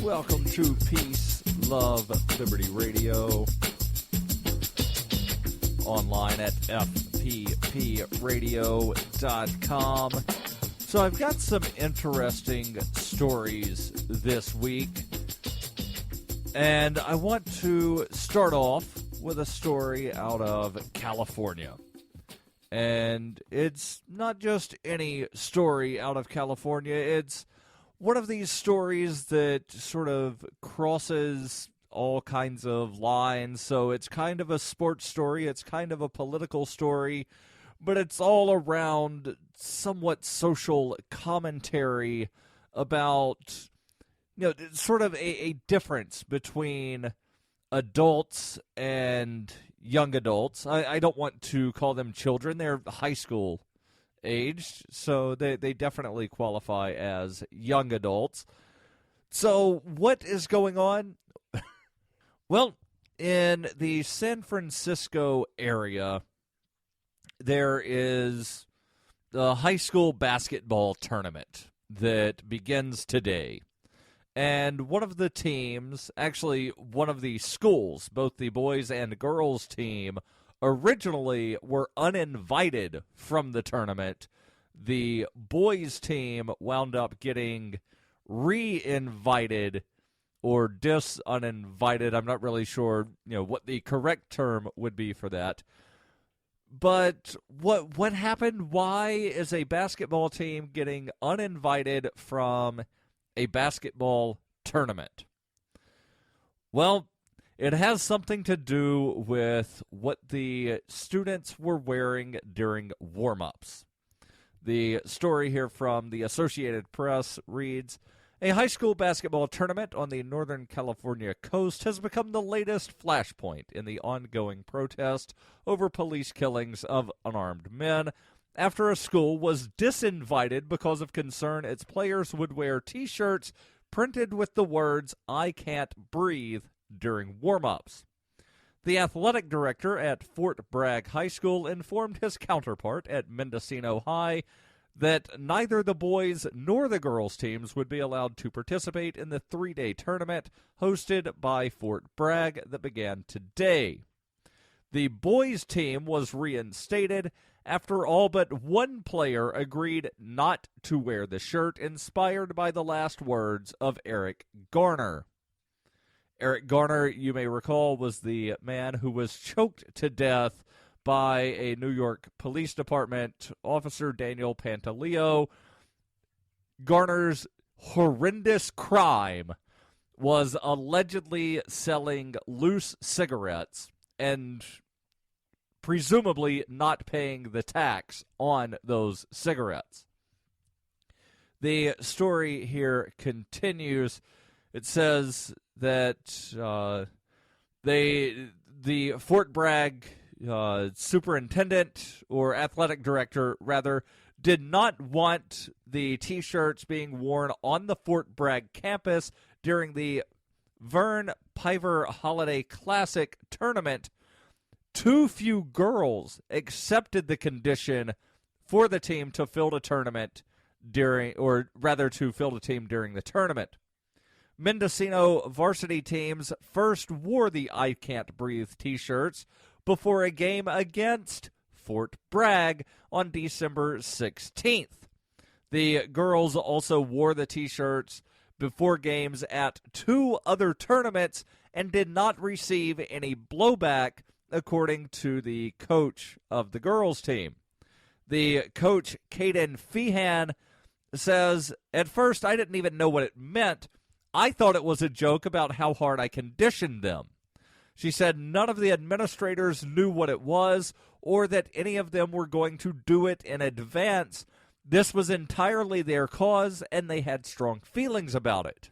Welcome to Peace, Love, Liberty Radio. Online at fppradio.com. So I've got some interesting stories this week. And I want to start off with a story out of California. And it's not just any story out of California. It's one of these stories that sort of crosses all kinds of lines. So it's kind of a sports story. It's kind of a political story. But it's all around somewhat social commentary about, sort of a difference between adults and young adults. I don't want to call them children. They're high school aged, so they definitely qualify as young adults. So what is going on? Well, in the San Francisco area, there is the high school basketball tournament that begins today. And one of the teams, actually one of the schools, both the boys and girls team, originally were uninvited from the tournament. The boys team wound up getting re-invited or uninvited. I'm not really sure, what the correct term would be for that. But what happened? Why is a basketball team getting uninvited from a basketball tournament? Well, it has something to do with what the students were wearing during warm-ups. The story here from the Associated Press reads, a high school basketball tournament on the Northern California coast has become the latest flashpoint in the ongoing protest over police killings of unarmed men after a school was disinvited because of concern its players would wear T-shirts printed with the words, "I can't breathe," during warm-ups. The athletic director at Fort Bragg High School informed his counterpart at Mendocino High that neither the boys nor the girls teams would be allowed to participate in the three-day tournament hosted by Fort Bragg that began today. The boys team was reinstated after all but one player agreed not to wear the shirt inspired by the last words of Eric Garner. Eric Garner, you may recall, was the man who was choked to death by a New York Police Department officer, Daniel Pantaleo. Garner's horrendous crime was allegedly selling loose cigarettes and presumably not paying the tax on those cigarettes. The story here continues. It says that the Fort Bragg superintendent, or athletic director rather, did not want the T-shirts being worn on the Fort Bragg campus during the Vern Piver Holiday Classic tournament. Too few girls accepted the condition for the team to field a tournament during the tournament. Mendocino varsity teams first wore the I Can't Breathe T-shirts before a game against Fort Bragg on December 16th. The girls also wore the T-shirts before games at two other tournaments and did not receive any blowback, according to the coach of the girls team. The coach, Caden Feehan, says, "At first I didn't even know what it meant. I thought it was a joke about how hard I conditioned them." She said none of the administrators knew what it was or that any of them were going to do it in advance. This was entirely their cause, and they had strong feelings about it.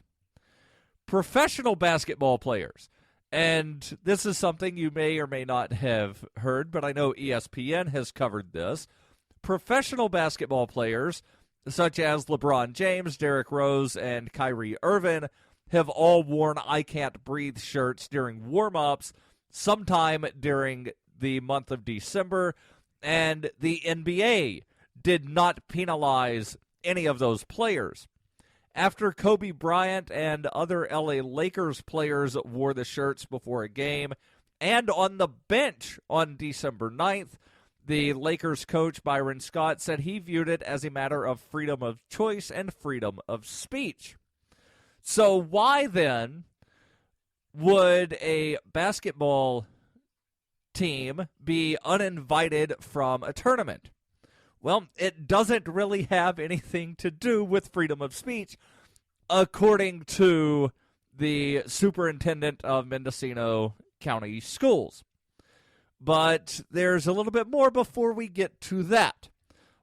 Professional basketball players, and this is something you may or may not have heard, but I know ESPN has covered this. Professional basketball players, such as LeBron James, Derrick Rose, and Kyrie Irving, have all worn I Can't Breathe shirts during warm-ups sometime during the month of December, and the NBA did not penalize any of those players. after Kobe Bryant and other LA Lakers players wore the shirts before a game and on the bench on December 9th. The Lakers coach, Byron Scott, said he viewed it as a matter of freedom of choice and freedom of speech. So why then would a basketball team be uninvited from a tournament? Well, it doesn't really have anything to do with freedom of speech, according to the superintendent of Mendocino County Schools. But there's a little bit more before we get to that.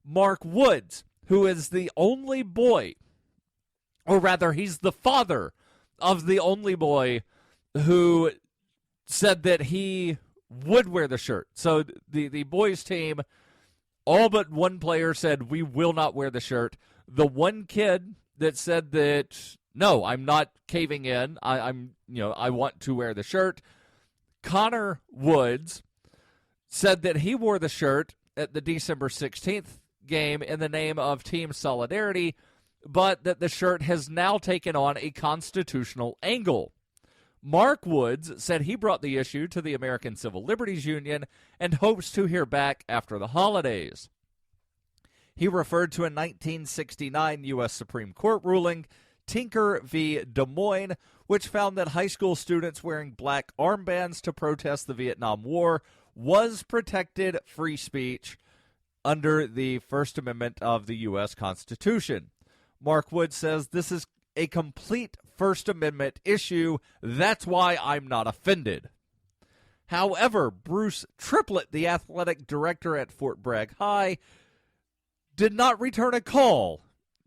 Mark Woods, who is the only boy, or rather, he's the father of the only boy who said that he would wear the shirt. So the boys' team, all but one player said, we will not wear the shirt. The one kid that said that, no, I'm not caving in. I want to wear the shirt. Connor Woods said that he wore the shirt at the December 16th game in the name of Team Solidarity, but that the shirt has now taken on a constitutional angle. Mark Woods said he brought the issue to the American Civil Liberties Union and hopes to hear back after the holidays. He referred to a 1969 U.S. Supreme Court ruling, Tinker v. Des Moines, which found that high school students wearing black armbands to protest the Vietnam War was protected free speech under the First Amendment of the U.S. Constitution. Mark Wood says this is a complete First Amendment issue. That's why I'm not offended. However, Bruce Triplett, the athletic director at Fort Bragg High, did not return a call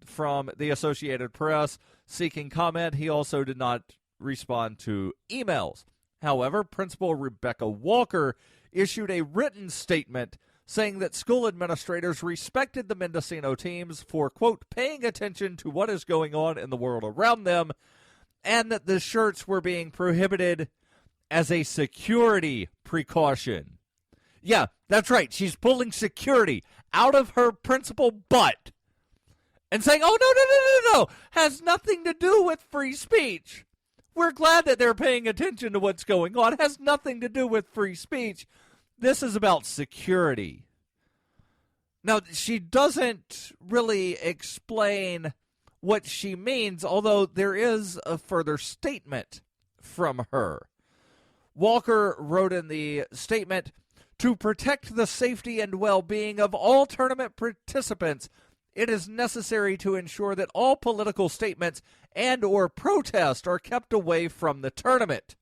from the Associated Press seeking comment. He also did not respond to emails. However, Principal Rebecca Walker issued a written statement saying that school administrators respected the Mendocino teams for, quote, paying attention to what is going on in the world around them, and that the shirts were being prohibited as a security precaution. Yeah, that's right. She's pulling security out of her principal butt and saying, oh, no, has nothing to do with free speech. We're glad that they're paying attention to what's going on. It has nothing to do with free speech. This is about security. Now, she doesn't really explain what she means, although there is a further statement from her. Walker wrote in the statement, to protect the safety and well-being of all tournament participants, it is necessary to ensure that all political statements and or protest are kept away from the tournament.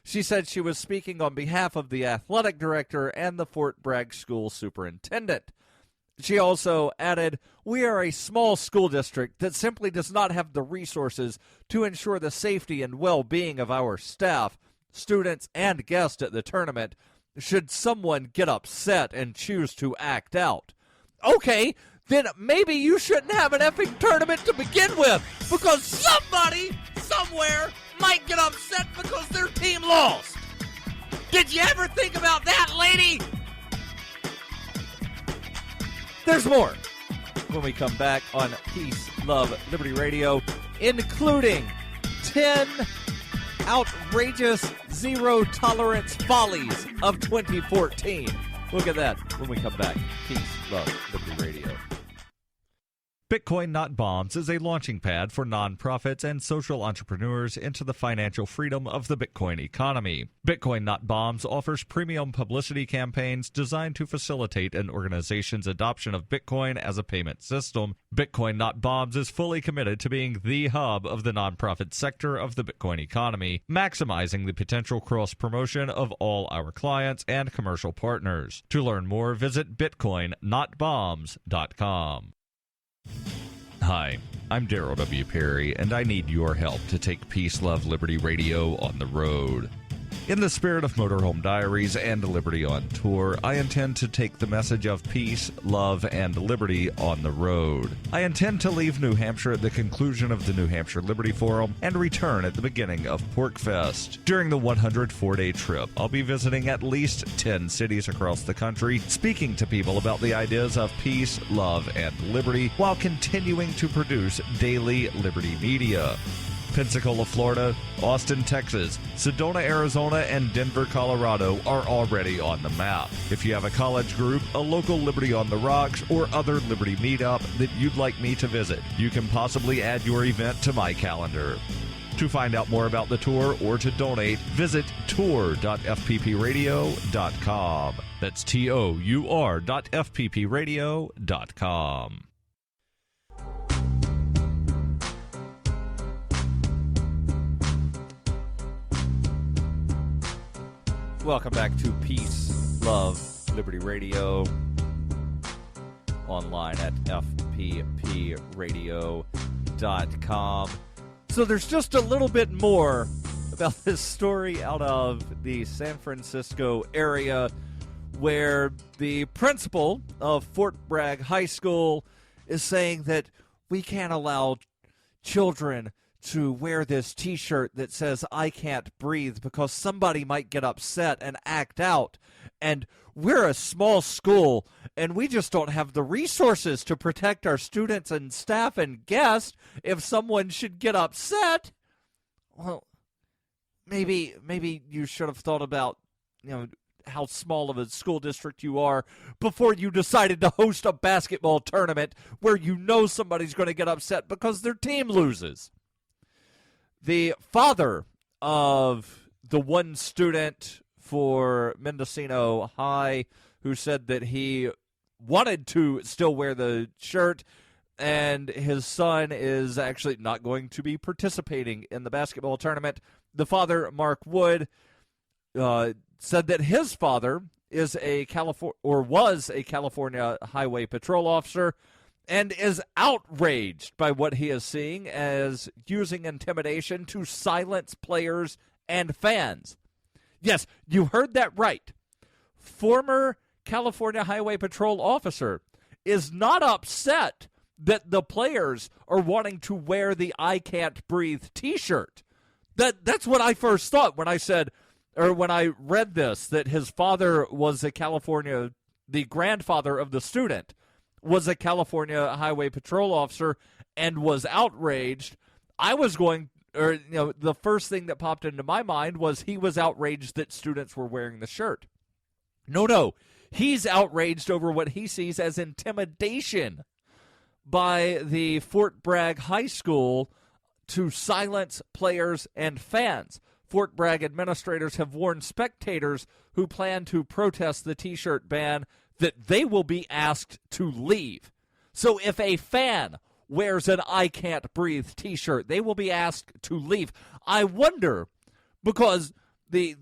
She said she was speaking on behalf of the athletic director and the Fort Bragg school superintendent. She also added, we are a small school district that simply does not have the resources to ensure the safety and well-being of our staff, students, and guests at the tournament should someone get upset and choose to act out. Okay, then maybe you shouldn't have an effing tournament to begin with, because somebody, somewhere, might get upset because their team lost. Did you ever think about that, lady? There's more when we come back on Peace, Love, Liberty Radio, including 10 outrageous zero-tolerance follies of 2014. Look at that when we come back. Peace, Love, Liberty Radio. Bitcoin Not Bombs is a launching pad for nonprofits and social entrepreneurs into the financial freedom of the Bitcoin economy. Bitcoin Not Bombs offers premium publicity campaigns designed to facilitate an organization's adoption of Bitcoin as a payment system. Bitcoin Not Bombs is fully committed to being the hub of the nonprofit sector of the Bitcoin economy, maximizing the potential cross-promotion of all our clients and commercial partners. To learn more, visit bitcoinnotbombs.com. Hi, I'm Darryl W. Perry, and I need your help to take Peace, Love, Liberty Radio on the road. In the spirit of Motorhome Diaries and Liberty on Tour, I intend to take the message of peace, love, and liberty on the road. I intend to leave New Hampshire at the conclusion of the New Hampshire Liberty Forum and return at the beginning of PorcFest. During the 104-day trip, I'll be visiting at least 10 cities across the country, speaking to people about the ideas of peace, love, and liberty, while continuing to produce daily Liberty media. Pensacola, Florida, Austin, Texas, Sedona, Arizona, and Denver, Colorado are already on the map. If you have a college group, a local Liberty on the Rocks, or other Liberty meetup that you'd like me to visit, you can possibly add your event to my calendar. To find out more about the tour or to donate, visit tour.fppradio.com. That's tour.fppradio.com. Welcome back to Peace, Love, Liberty Radio, online at fppradio.com. So there's just a little bit more about this story out of the San Francisco area where the principal of Fort Bragg High School is saying that we can't allow children to wear this T-shirt that says "I can't breathe" because somebody might get upset and act out. And we're a small school, and we just don't have the resources to protect our students and staff and guests if someone should get upset. Well, maybe you should have thought about, how small of a school district you are before you decided to host a basketball tournament where somebody's going to get upset because their team loses. The father of the one student for Mendocino High who said that he wanted to still wear the shirt and his son is actually not going to be participating in the basketball tournament. The father, Mark Wood, said that his father is was a California Highway Patrol officer and is outraged by what he is seeing as using intimidation to silence players and fans. Yes, you heard that right. Former California Highway Patrol officer is not upset that the players are wanting to wear the "I Can't Breathe" T-shirt. That's what I first thought when I read this, that his father was the grandfather of the student was a California Highway Patrol officer and was outraged. The first thing that popped into my mind was he was outraged that students were wearing the shirt. No, he's outraged over what he sees as intimidation by the Fort Bragg High School to silence players and fans. Fort Bragg administrators have warned spectators who plan to protest the T-shirt ban that they will be asked to leave. So if a fan wears an "I Can't Breathe" T-shirt, they will be asked to leave. I wonder, because the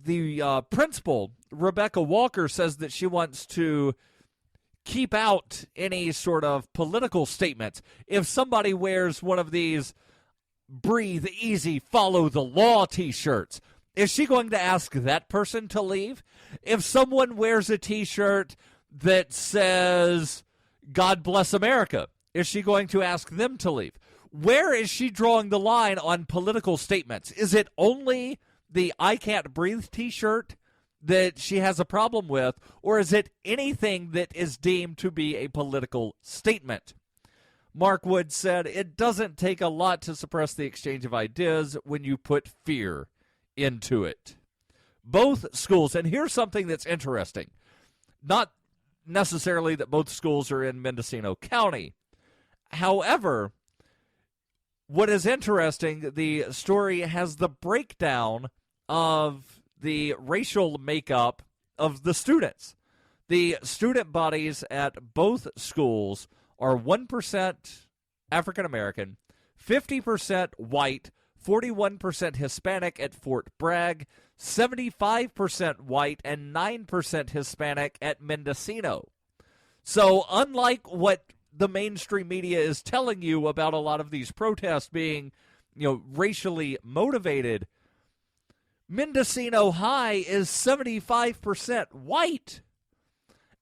principal, Rebecca Walker, says that she wants to keep out any sort of political statements. If somebody wears one of these "Breathe Easy, Follow the Law" T-shirts, is she going to ask that person to leave? If someone wears a T-shirt that says "God Bless America," is she going to ask them to leave? Where is she drawing the line on political statements? Is it only the "I Can't Breathe" T-shirt that she has a problem with, or is it anything that is deemed to be a political statement? Mark Wood said, "It doesn't take a lot to suppress the exchange of ideas when you put fear into it." Both schools, and here's something that's interesting, not necessarily that both schools are in Mendocino County. However, what is interesting, the story has the breakdown of the racial makeup of the students. The student bodies at both schools are 1% African American, 50% white, 41% Hispanic at Fort Bragg, 75% white, and 9% Hispanic at Mendocino. So unlike what the mainstream media is telling you about a lot of these protests being, racially motivated, Mendocino High is 75% white.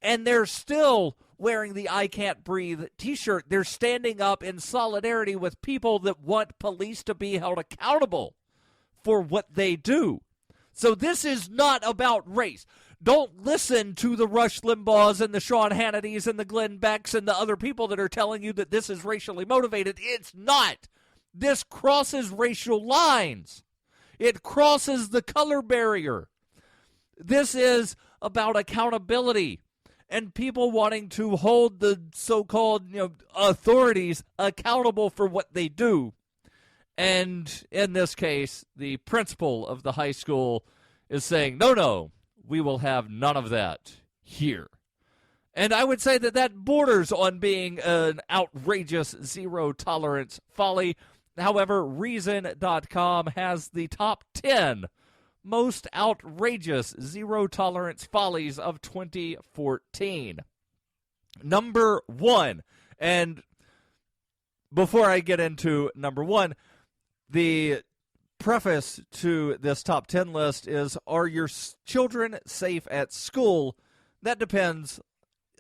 And they're still wearing the I Can't Breathe t-shirt. They're standing up in solidarity with people that want police to be held accountable for what they do. So this is not about race. Don't listen to the Rush Limbaughs and the Sean Hannitys and the Glenn Becks and the other people that are telling you that this is racially motivated. It's not. This crosses racial lines. It crosses the color barrier. This is about accountability and people wanting to hold the so-called, authorities accountable for what they do. And in this case, the principal of the high school is saying, no, we will have none of that here. And I would say that borders on being an outrageous zero-tolerance folly. However, Reason.com has the top 10 most outrageous zero-tolerance follies of 2014. Number 1, and before I get into number 1, the preface to this top 10 list is, are your children safe at school? That depends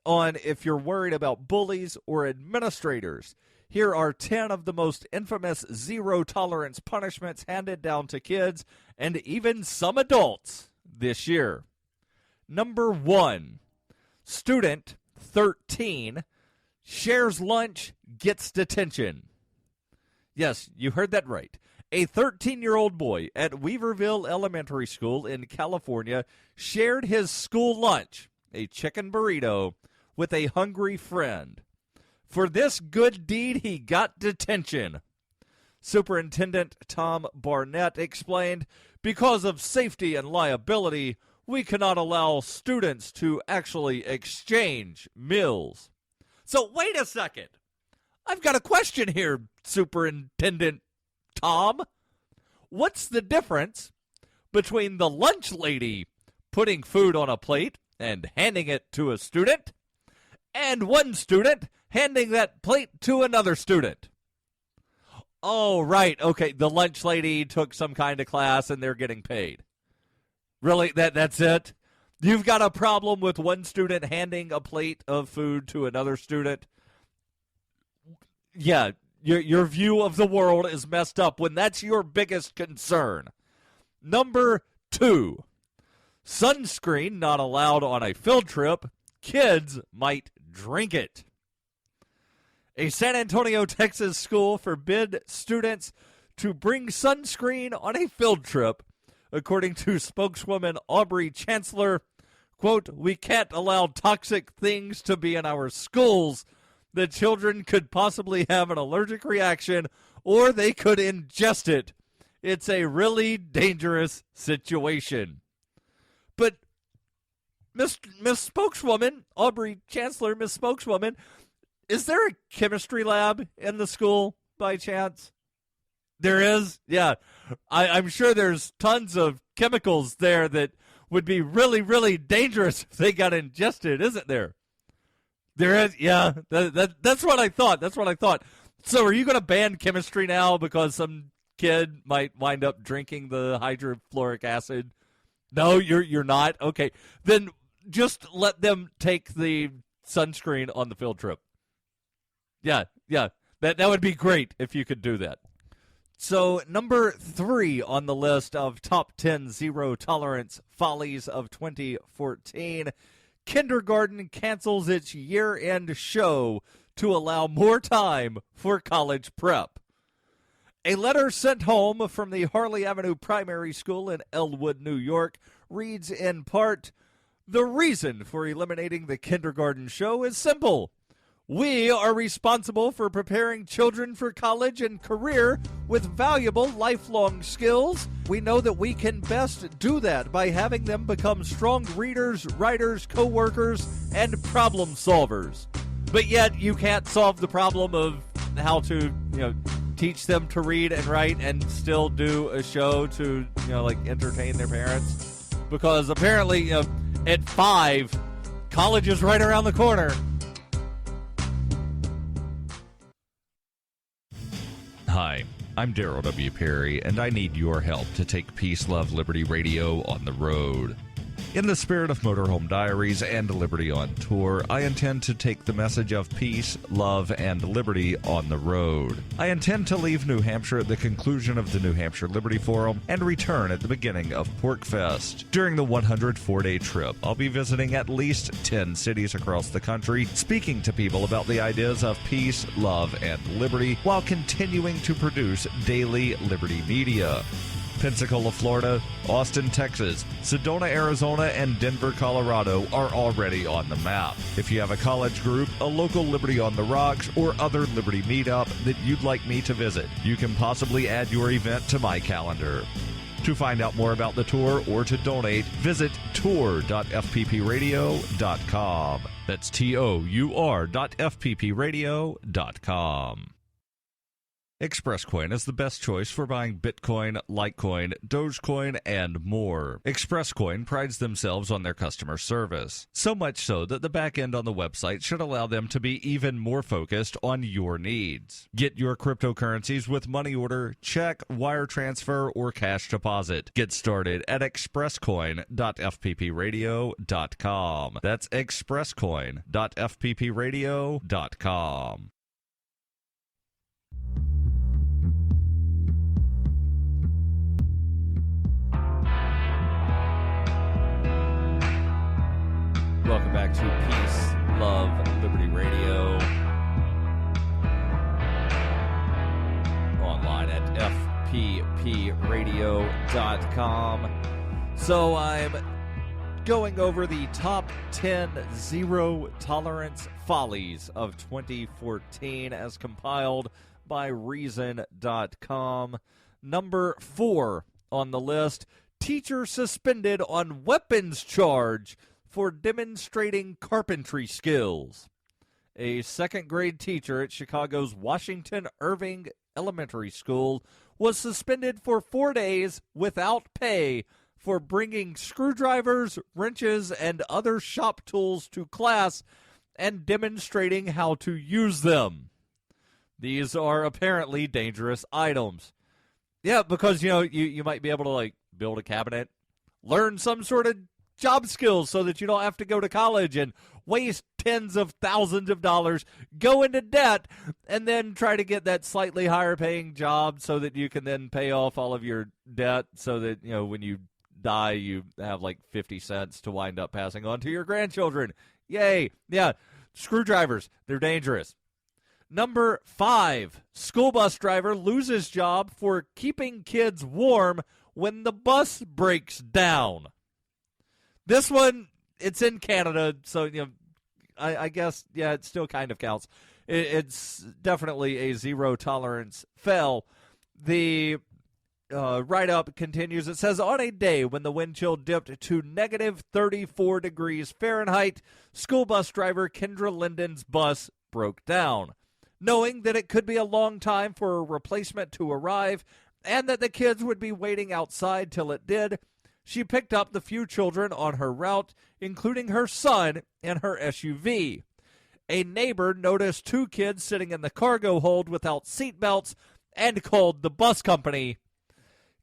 on if you're worried about bullies or administrators. Here are 10 of the most infamous zero-tolerance punishments handed down to kids and even some adults this year. Number 1, student 13 shares lunch, gets detention. Yes, you heard that right. A 13-year-old boy at Weaverville Elementary School in California shared his school lunch, a chicken burrito, with a hungry friend. For this good deed, he got detention. Superintendent Tom Barnett explained, because of safety and liability, we cannot allow students to actually exchange meals. So wait a second. I've got a question here, Superintendent Tom. What's the difference between the lunch lady putting food on a plate and handing it to a student and one student handing that plate to another student? Oh, right. Okay, the lunch lady took some kind of class and they're getting paid. Really? That's it? You've got a problem with one student handing a plate of food to another student? Yeah, your view of the world is messed up when that's your biggest concern. Number 2, sunscreen not allowed on a field trip. Kids might drink it. A San Antonio, Texas school forbid students to bring sunscreen on a field trip, according to spokeswoman Aubrey Chancellor. Quote, we can't allow toxic things to be in our schools. The children could possibly have an allergic reaction or they could ingest it. It's a really dangerous situation. But Miss Spokeswoman, Aubrey Chancellor, Miss Spokeswoman, is there a chemistry lab in the school by chance? There is? Yeah. I'm sure there's tons of chemicals there that would be really, really dangerous if they got ingested, isn't there? There is? Yeah. That's what I thought. That's what I thought. So are you going to ban chemistry now because some kid might wind up drinking the hydrofluoric acid? No, you're not? Okay. Then just let them take the sunscreen on the field trip. Yeah. That would be great if you could do that. So number 3 on the list of top 10 zero-tolerance follies of 2014, kindergarten cancels its year-end show to allow more time for college prep. A letter sent home from the Harley Avenue Primary School in Elwood, New York, reads in part, the reason for eliminating the kindergarten show is simple. We are responsible for preparing children for college and career with valuable lifelong skills. We know that we can best do that by having them become strong readers, writers, co-workers, and problem solvers. But yet you can't solve the problem of how to, teach them to read and write and still do a show to, entertain their parents. Because apparently, at 5, college is right around the corner. Hi, I'm Darryl W. Perry, and I need your help to take Peace, Love, Liberty Radio on the road. In the spirit of Motorhome Diaries and Liberty on Tour, I intend to take the message of peace, love, and liberty on the road. I intend to leave New Hampshire at the conclusion of the New Hampshire Liberty Forum and return at the beginning of Porkfest. During the 104-day trip, I'll be visiting at least 10 cities across the country, speaking to people about the ideas of peace, love, and liberty, while continuing to produce daily Liberty media. Pensacola, Florida, Austin, Texas, Sedona, Arizona, and Denver, Colorado are already on the map. If you have a college group, a local Liberty on the Rocks, or other Liberty meetup that you'd like me to visit, you can possibly add your event to my calendar. To find out more about the tour or to donate, visit tour.fppradio.com. That's tour.fppradio.com. ExpressCoin is the best choice for buying Bitcoin, Litecoin, Dogecoin, and more. ExpressCoin prides themselves on their customer service, so much so that the back end on the website should allow them to be even more focused on your needs. Get your cryptocurrencies with money order, check, wire transfer, or cash deposit. Get started at expresscoin.fppradio.com. That's expresscoin.fppradio.com. Welcome back to Peace, Love, Liberty Radio. Online at fppradio.com. So I'm going over the top 10 zero-tolerance follies of 2014 as compiled by Reason.com. Number 4 on the list, teacher suspended on weapons charge for demonstrating carpentry skills. A second-grade teacher at Chicago's Washington Irving Elementary School was suspended for 4 days without pay for bringing screwdrivers, wrenches, and other shop tools to class and demonstrating how to use them. These are apparently dangerous items. Yeah, because, you might be able to, build a cabinet, learn some sort of job skills so that you don't have to go to college and waste tens of thousands of dollars, go into debt, and then try to get that slightly higher paying job so that you can then pay off all of your debt so that, when you die, you have 50 cents to wind up passing on to your grandchildren. Yay. Yeah. Screwdrivers. They're dangerous. Number 5, school bus driver loses job for keeping kids warm when the bus breaks down. This one, it's in Canada, so, I guess, it still kind of counts. It's definitely a zero-tolerance fel. The write-up continues. It says, on a day when the wind chill dipped to negative 34 degrees Fahrenheit, school bus driver Kendra Linden's bus broke down. Knowing that it could be a long time for a replacement to arrive and that the kids would be waiting outside till it did, she picked up the few children on her route, including her son and her SUV. A neighbor noticed 2 kids sitting in the cargo hold without seatbelts and called the bus company.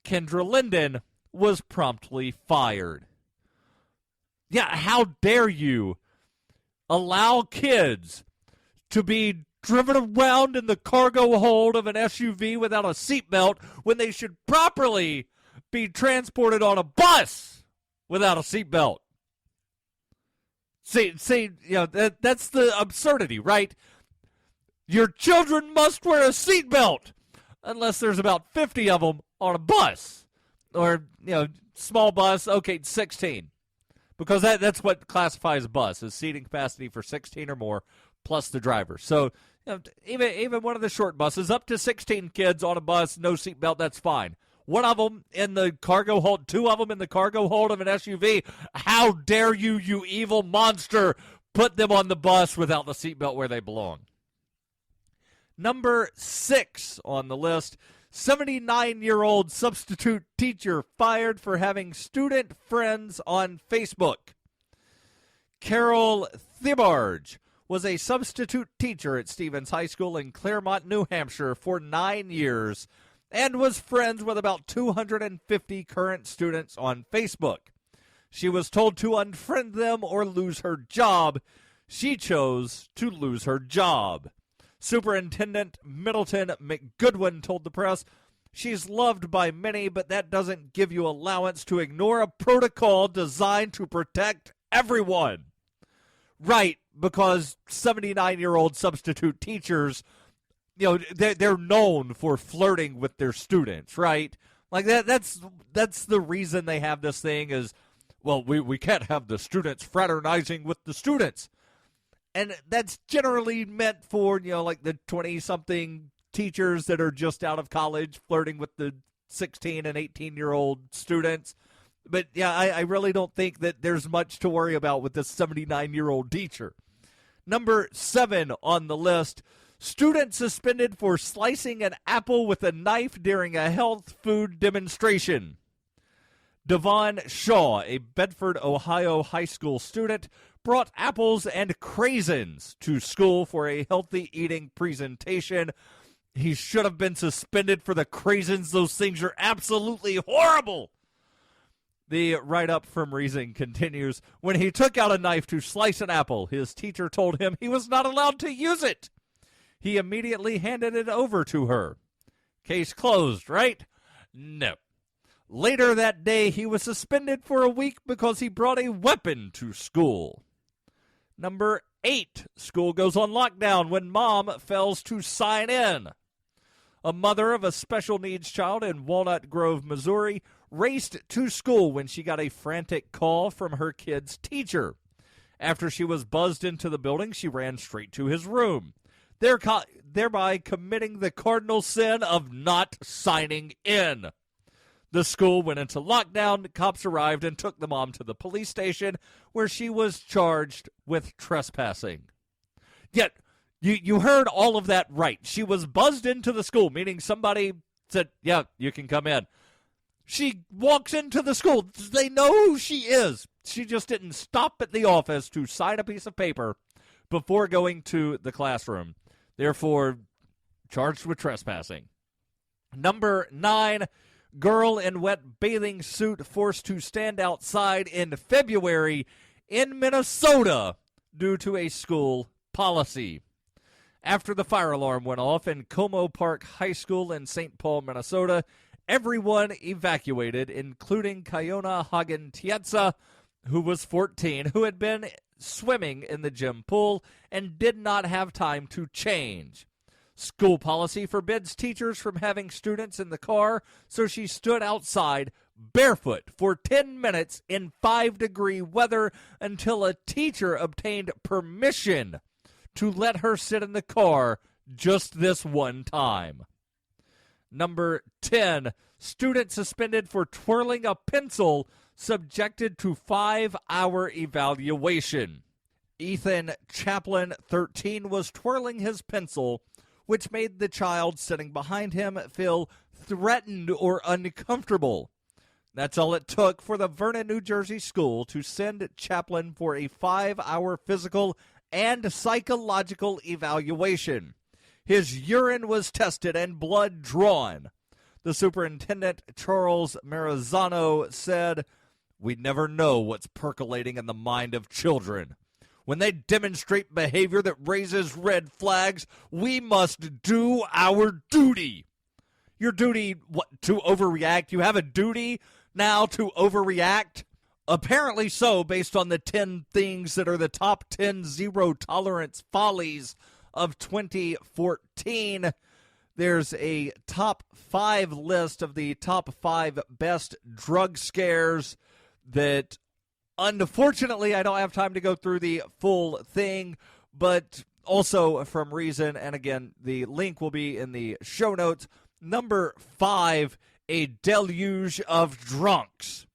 Kendra Linden was promptly fired. Yeah, how dare you allow kids to be driven around in the cargo hold of an SUV without a seatbelt when they should properly be transported on a bus without a seatbelt. See, that's the absurdity, right? Your children must wear a seatbelt unless there's about 50 of them on a bus. Or, small bus, okay, 16. Because that's what classifies a bus, is seating capacity for 16 or more plus the driver. So, even one of the short buses, up to 16 kids on a bus, no seatbelt, that's fine. One of them in the cargo hold, 2 of them in the cargo hold of an SUV. How dare you, you evil monster, put them on the bus without the seatbelt where they belong. Number 6 on the list, 79-year-old substitute teacher fired for having student friends on Facebook. Carol Thibarge was a substitute teacher at Stevens High School in Claremont, New Hampshire for 9 years and was friends with about 250 current students on Facebook. She was told to unfriend them or lose her job. She chose to lose her job. Superintendent Middleton McGoodwin told the press, "She's loved by many, but that doesn't give you allowance to ignore a protocol designed to protect everyone." Right, because 79-year-old substitute teachers, they're known for flirting with their students, right? Like that's the reason they have this thing is, well, we can't have the students fraternizing with the students. And that's generally meant for, like the 20-something teachers that are just out of college flirting with the 16 and 18-year-old students. But, yeah, I really don't think that there's much to worry about with this 79-year-old teacher. Number 7 on the list, student suspended for slicing an apple with a knife during a health food demonstration. Devon Shaw, a Bedford, Ohio high school student, brought apples and craisins to school for a healthy eating presentation. He should have been suspended for the craisins. Those things are absolutely horrible. The write-up from Reason continues, when he took out a knife to slice an apple, his teacher told him he was not allowed to use it. He immediately handed it over to her. Case closed, right? No. Later that day, he was suspended for a week because he brought a weapon to school. Number 8, school goes on lockdown when mom fails to sign in. A mother of a special needs child in Walnut Grove, Missouri, raced to school when she got a frantic call from her kid's teacher. After she was buzzed into the building, she ran straight to his room, thereby committing the cardinal sin of not signing in. The school went into lockdown. Cops arrived and took the mom to the police station, where she was charged with trespassing. Yet, you heard all of that right. She was buzzed into the school, meaning somebody said, yeah, you can come in. She walks into the school. They know who she is. She just didn't stop at the office to sign a piece of paper before going to the classroom. Therefore, charged with trespassing. Number 9, girl in wet bathing suit forced to stand outside in February in Minnesota due to a school policy. After the fire alarm went off in Como Park High School in St. Paul, Minnesota, everyone evacuated, including Kiona Hagen-Tietza, who was 14, who had been swimming in the gym pool and did not have time to change. School policy forbids teachers from having students in the car, so she stood outside barefoot for 10 minutes in 5-degree weather until a teacher obtained permission to let her sit in the car just this one time. Number 10, student suspended for twirling a pencil, subjected to 5-hour evaluation. Ethan Chaplin, 13, was twirling his pencil, which made the child sitting behind him feel threatened or uncomfortable. That's all it took for the Vernon, New Jersey school to send Chaplin for a 5-hour physical and psychological evaluation. His urine was tested and blood drawn. The superintendent, Charles Marizano, said, "We never know what's percolating in the mind of children. When they demonstrate behavior that raises red flags, we must do our duty." Your duty, what, to overreact? You have a duty now to overreact? Apparently so, based on the 10 things that are the top 10 zero-tolerance follies of 2014. There's a top 5 list of the top 5 best drug scares that, unfortunately, I don't have time to go through the full thing, but also from Reason, and again, the link will be in the show notes. Number 5, a deluge of drunks.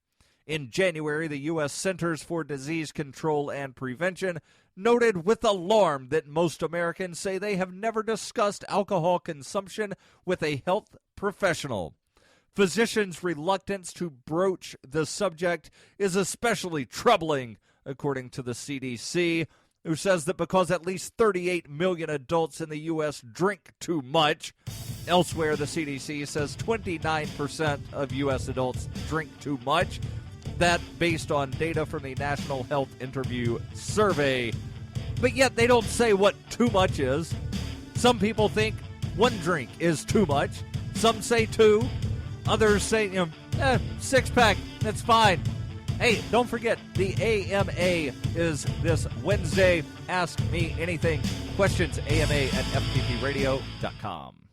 In January, the U.S. Centers for Disease Control and Prevention noted with alarm that most Americans say they have never discussed alcohol consumption with a health professional. Physicians' reluctance to broach the subject is especially troubling, according to the CDC. who says that because at least 38 million adults in the U.S. drink too much. Elsewhere, the CDC says 29% of U.S. adults drink too much. That based on data from the National Health Interview Survey. But yet they don't say what too much is. Some people think one drink is too much. Some say two. Others say, 6-pack, that's fine. Hey, don't forget, the AMA is this Wednesday. Ask me anything. Questions, AMA at FPPradio.com.